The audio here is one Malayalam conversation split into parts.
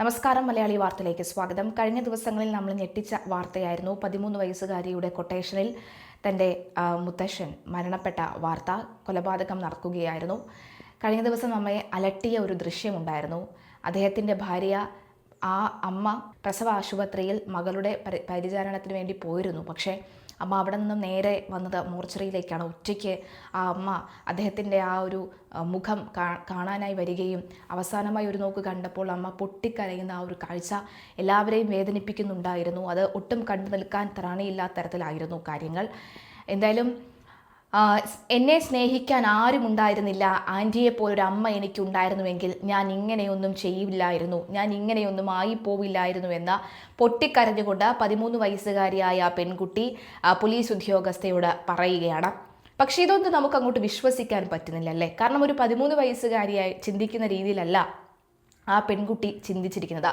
നമസ്കാരം. മലയാളി വാർത്തയിലേക്ക് സ്വാഗതം. കഴിഞ്ഞ ദിവസങ്ങളിൽ നമ്മൾ ഞെട്ടിച്ച വാർത്തയായിരുന്നു 13 വയസ്സുകാരിയുടെ കൊട്ടേഷനിൽ തൻ്റെ മുത്തശ്ശൻ മരണപ്പെട്ട വാർത്ത. കൊലപാതകം നടക്കുകയായിരുന്നു. കഴിഞ്ഞ ദിവസം നമ്മെ അലട്ടിയ ഒരു ദൃശ്യമുണ്ടായിരുന്നു. അദ്ദേഹത്തിൻ്റെ ഭാര്യ, ആ അമ്മ പ്രസവ ആശുപത്രിയിൽ മകളുടെ പരിചരണത്തിന് വേണ്ടി പോയിരുന്നു. പക്ഷേ അമ്മ അവിടെ നിന്നും നേരെ വന്നത് മോർച്ചറിയിലേക്കാണ്. ഒറ്റയ്ക്ക് ആ അമ്മ അദ്ദേഹത്തിൻ്റെ ആ ഒരു മുഖം കാണാനായി വരികയും അവസാനമായി ഒരു നോക്ക് കണ്ടപ്പോൾ അമ്മ പൊട്ടിക്കരയുന്ന ആ ഒരു കാഴ്ച എല്ലാവരെയും വേദനിപ്പിക്കുന്നുണ്ടായിരുന്നു. അത് ഒട്ടും കണ്ടു നിൽക്കാൻ ത്രാണിയില്ലാത്ത തരത്തിലായിരുന്നു കാര്യങ്ങൾ. എന്തായാലും എന്നെ സ്നേഹിക്കാൻ ആരും ഉണ്ടായിരുന്നില്ല. ആൻറ്റിയെപ്പോലൊരു അമ്മ എനിക്കുണ്ടായിരുന്നുവെങ്കിൽ ഞാൻ ഇങ്ങനെയൊന്നും ചെയ്യില്ലായിരുന്നു, ഞാൻ ഇങ്ങനെയൊന്നും ആയിപ്പോവില്ലായിരുന്നു എന്ന പൊട്ടിക്കരഞ്ഞുകൊണ്ട് 13 വയസ്സുകാരിയായ പെൺകുട്ടി പോലീസ് ഉദ്യോഗസ്ഥയോട് പറയുകയാണ്. പക്ഷേ ഇതൊന്നും നമുക്ക് അങ്ങോട്ട് വിശ്വസിക്കാൻ പറ്റുന്നില്ലല്ലേ. കാരണം ഒരു 13 വയസ്സുകാരിയായി ചിന്തിക്കുന്ന രീതിയിലല്ല ആ പെൺകുട്ടി ചിന്തിച്ചിരിക്കുന്നത്.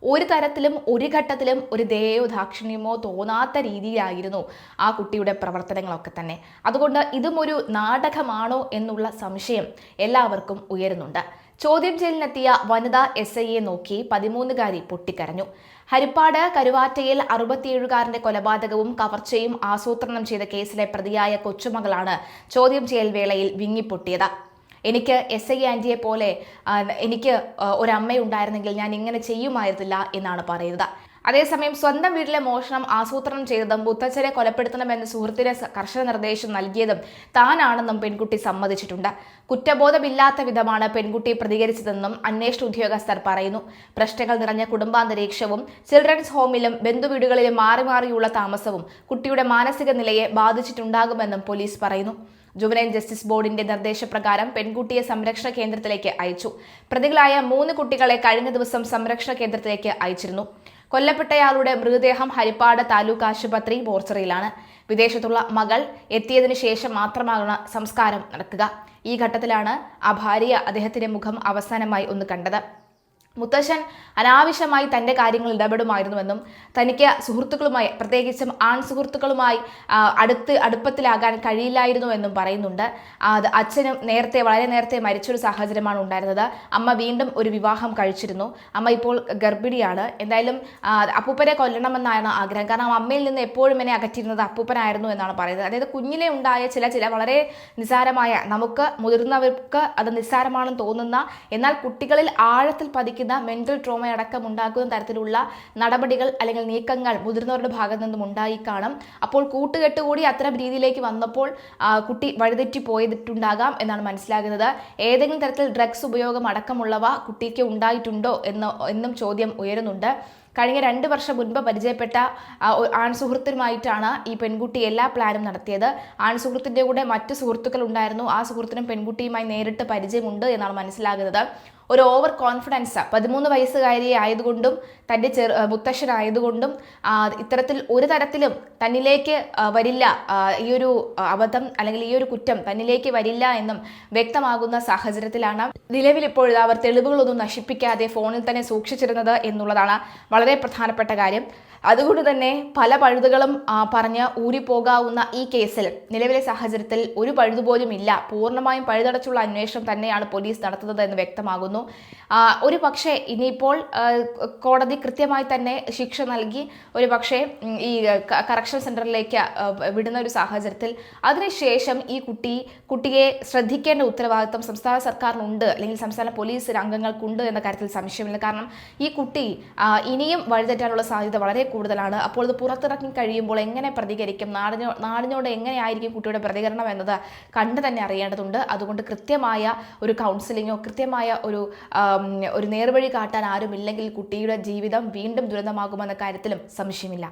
ഒരു തരത്തിലും ഒരു ഘട്ടത്തിലും ഒരു ദയയോ ദാക്ഷിണ്യമോ തോന്നാത്ത രീതിയിലായിരുന്നു ആ കുട്ടിയുടെ പ്രവർത്തനങ്ങളൊക്കെ തന്നെ. അതുകൊണ്ട് ഇതും ഒരു നാടകമാണോ എന്നുള്ള സംശയം എല്ലാവർക്കും ഉയരുന്നുണ്ട്. ചോദ്യം ചെയ്യലിനെത്തിയ വനിതാ SIയെ നോക്കി 13കാരി പൊട്ടിക്കരഞ്ഞു. ഹരിപ്പാട് കരുവാറ്റയിൽ 67കാരന്റെ കൊലപാതകവും കവർച്ചയും ആസൂത്രണം ചെയ്ത കേസിലെ പ്രതിയായ കൊച്ചുമകളാണ് ചോദ്യം ചെയ്യൽ വേളയിൽ വിങ്ങിപ്പൊട്ടിയത്. എനിക്ക് SI ആൻറ്റിയെ പോലെ എനിക്ക് ഒരമ്മയുണ്ടായിരുന്നെങ്കിൽ ഞാൻ ഇങ്ങനെ ചെയ്യുമായിരുന്നില്ല എന്നാണ് പറയുന്നത്. അതേസമയം സ്വന്തം വീട്ടിലെ മോഷണം ആസൂത്രണം ചെയ്തതും മുത്തച്ഛനെ കൊലപ്പെടുത്തണമെന്ന് സുഹൃത്തിന് കർശന നിർദ്ദേശം നൽകിയതും താനാണെന്നും പെൺകുട്ടി സമ്മതിച്ചിട്ടുണ്ട്. കുറ്റബോധമില്ലാത്ത വിധമാണ് പെൺകുട്ടി പ്രതികരിച്ചതെന്നും അന്വേഷണ ഉദ്യോഗസ്ഥർ പറയുന്നു. പ്രശ്നങ്ങൾ നിറഞ്ഞ കുടുംബാന്തരീക്ഷവും ചിൽഡ്രൻസ് ഹോമിലും ബന്ധുവീടുകളിലും മാറി മാറിയുള്ള താമസവും കുട്ടിയുടെ മാനസിക നിലയെ ബാധിച്ചിട്ടുണ്ടാകുമെന്നും പോലീസ് പറയുന്നു. ജുവനൈൽ ജസ്റ്റിസ് ബോർഡിന്റെ നിർദ്ദേശപ്രകാരം പെൺകുട്ടിയെ സംരക്ഷണ കേന്ദ്രത്തിലേക്ക് അയച്ചു. പ്രതികളായ 3 കുട്ടികളെ കഴിഞ്ഞ ദിവസം സംരക്ഷണ കേന്ദ്രത്തിലേക്ക് അയച്ചിരുന്നു. കൊല്ലപ്പെട്ടയാളുടെ മൃതദേഹം ഹരിപ്പാട് താലൂക്ക് ആശുപത്രി മോർച്ചറിയിലാണ്. വിദേശത്തുള്ള മകൾ എത്തിയതിനു ശേഷം മാത്രമാണ് സംസ്കാരം നടക്കുക. ഈ ഘട്ടത്തിലാണ് ആ ഭാര്യ അദ്ദേഹത്തിന്റെ മുഖം അവസാനമായി ഒന്ന് കണ്ടത്. മുത്തശ്ശൻ അനാവശ്യമായി തൻ്റെ കാര്യങ്ങൾ ഇടപെടുമായിരുന്നുവെന്നും തനിക്ക് സുഹൃത്തുക്കളുമായി, പ്രത്യേകിച്ചും ആൺ സുഹൃത്തുക്കളുമായി അടുപ്പത്തിലാകാൻ കഴിയില്ലായിരുന്നുവെന്നും പറയുന്നുണ്ട്. അച്ഛനും വളരെ നേരത്തെ മരിച്ചൊരു സാഹചര്യമാണ് ഉണ്ടായിരുന്നത്. അമ്മ വീണ്ടും ഒരു വിവാഹം കഴിച്ചിരുന്നു. അമ്മ ഇപ്പോൾ ഗർഭിണിയാണ്. എന്തായാലും അപ്പൂപ്പനെ കൊല്ലണമെന്നാണ് ആഗ്രഹം. കാരണം അമ്മയിൽ നിന്ന് എപ്പോഴും എന്നെ അകറ്റിയിരുന്നത് അപ്പൂപ്പനായിരുന്നു എന്നാണ് പറയുന്നത്. അതായത് കുഞ്ഞിലെ ഉണ്ടായ ചില വളരെ നിസ്സാരമായ, നമുക്ക് മുതിർന്നവർക്ക് അത് നിസ്സാരമാണെന്ന് തോന്നുന്ന, എന്നാൽ കുട്ടികളിൽ ആഴത്തിൽ പതിക്കുന്ന മെന്റൽ ട്രോമ അടക്കം ഉണ്ടാക്കുന്ന തരത്തിലുള്ള നടപടികൾ അല്ലെങ്കിൽ നീക്കങ്ങൾ മുതിർന്നവരുടെ ഭാഗത്തു നിന്നും ഉണ്ടായി കാണും. അപ്പോൾ കൂട്ടുകെട്ടുകൂടി അത്തരം രീതിയിലേക്ക് വന്നപ്പോൾ കുട്ടി വഴിതെറ്റി പോയിട്ടുണ്ടാകാം എന്നാണ് മനസ്സിലാകുന്നത്. ഏതെങ്കിലും തരത്തിൽ ഡ്രഗ്സ് ഉപയോഗം അടക്കമുള്ളവ കുട്ടിക്ക് ഉണ്ടായിട്ടുണ്ടോ എന്നും ചോദ്യം ഉയരുന്നുണ്ട്. കഴിഞ്ഞ 2 വർഷം മുൻപ് പരിചയപ്പെട്ട ആൺസുഹൃത്തിനുമായിട്ടാണ് ഈ പെൺകുട്ടി എല്ലാ പ്ലാനും നടത്തിയത്. ആൺസുഹൃത്തിൻ്റെ കൂടെ മറ്റു സുഹൃത്തുക്കൾ ഉണ്ടായിരുന്നു. ആ സുഹൃത്തിനും പെൺകുട്ടിയുമായി നേരിട്ട് പരിചയമുണ്ട് എന്നാണ് മനസ്സിലാകുന്നത്. ഒരു ഓവർ കോൺഫിഡൻസ് 13 വയസ്സുകാരി ആയതുകൊണ്ടും തൻ്റെ മുത്തശ്ശനായതുകൊണ്ടും ഇത്തരത്തിൽ ഒരു തരത്തിലും തന്നിലേക്ക് വരില്ല, ഈ ഒരു അബദ്ധം അല്ലെങ്കിൽ ഈ ഒരു കുറ്റം തന്നിലേക്ക് വരില്ല എന്നും വ്യക്തമാകുന്ന സാഹചര്യത്തിലാണ് നിലവിൽ ഇപ്പോൾ അവർ തെളിവുകളൊന്നും നശിപ്പിക്കാതെ ഫോണിൽ തന്നെ സൂക്ഷിച്ചിരുന്നത് എന്നുള്ളതാണ് വളരെ പ്രധാനപ്പെട്ട കാര്യം. അതുകൊണ്ട് തന്നെ പല പഴുതുകളും പറഞ്ഞ് ഊരിപ്പോകാവുന്ന ഈ കേസിൽ നിലവിലെ സാഹചര്യത്തിൽ ഒരു പഴുതുപോലും ഇല്ല. പൂർണ്ണമായും പഴുതടച്ചുള്ള അന്വേഷണം തന്നെയാണ് പോലീസ് നടത്തുന്നത് എന്ന് വ്യക്തമാകുന്നു. ഒരു പക്ഷേ ഇനിയിപ്പോൾ കോടതി കൃത്യമായി തന്നെ ശിക്ഷ നൽകി ഒരു പക്ഷേ ഈ കറക്ഷൻ സെന്ററിലേക്ക് വിടുന്ന ഒരു സാഹചര്യത്തിൽ അതിനുശേഷം ഈ കുട്ടിയെ ശ്രദ്ധിക്കേണ്ട ഉത്തരവാദിത്വം സംസ്ഥാന സർക്കാരിനുണ്ട്, അല്ലെങ്കിൽ സംസ്ഥാന പോലീസ് അംഗങ്ങൾക്കുണ്ട് എന്ന കാര്യത്തിൽ സംശയമില്ല. കാരണം ഈ കുട്ടി ഇനിയും വഴിതെറ്റാനുള്ള സാധ്യത വളരെ കൂടുതലാണ്. അപ്പോൾ ഇത് പുറത്തിറങ്ങി കഴിയുമ്പോൾ എങ്ങനെ പ്രതികരിക്കും, നാടിനോട് എങ്ങനെയായിരിക്കും കുട്ടിയുടെ പ്രതികരണം എന്നത് കണ്ടു തന്നെ അറിയേണ്ടതുണ്ട്. അതുകൊണ്ട് കൃത്യമായ ഒരു കൗൺസിലിങ്ങോ കൃത്യമായ ഒരു നേർവഴി കാട്ടാൻ ആരുമില്ലെങ്കിൽ കുട്ടിയുടെ ജീവിതം വീണ്ടും ദുരന്തമാകുമെന്ന കാര്യത്തിലും സംശയമില്ല.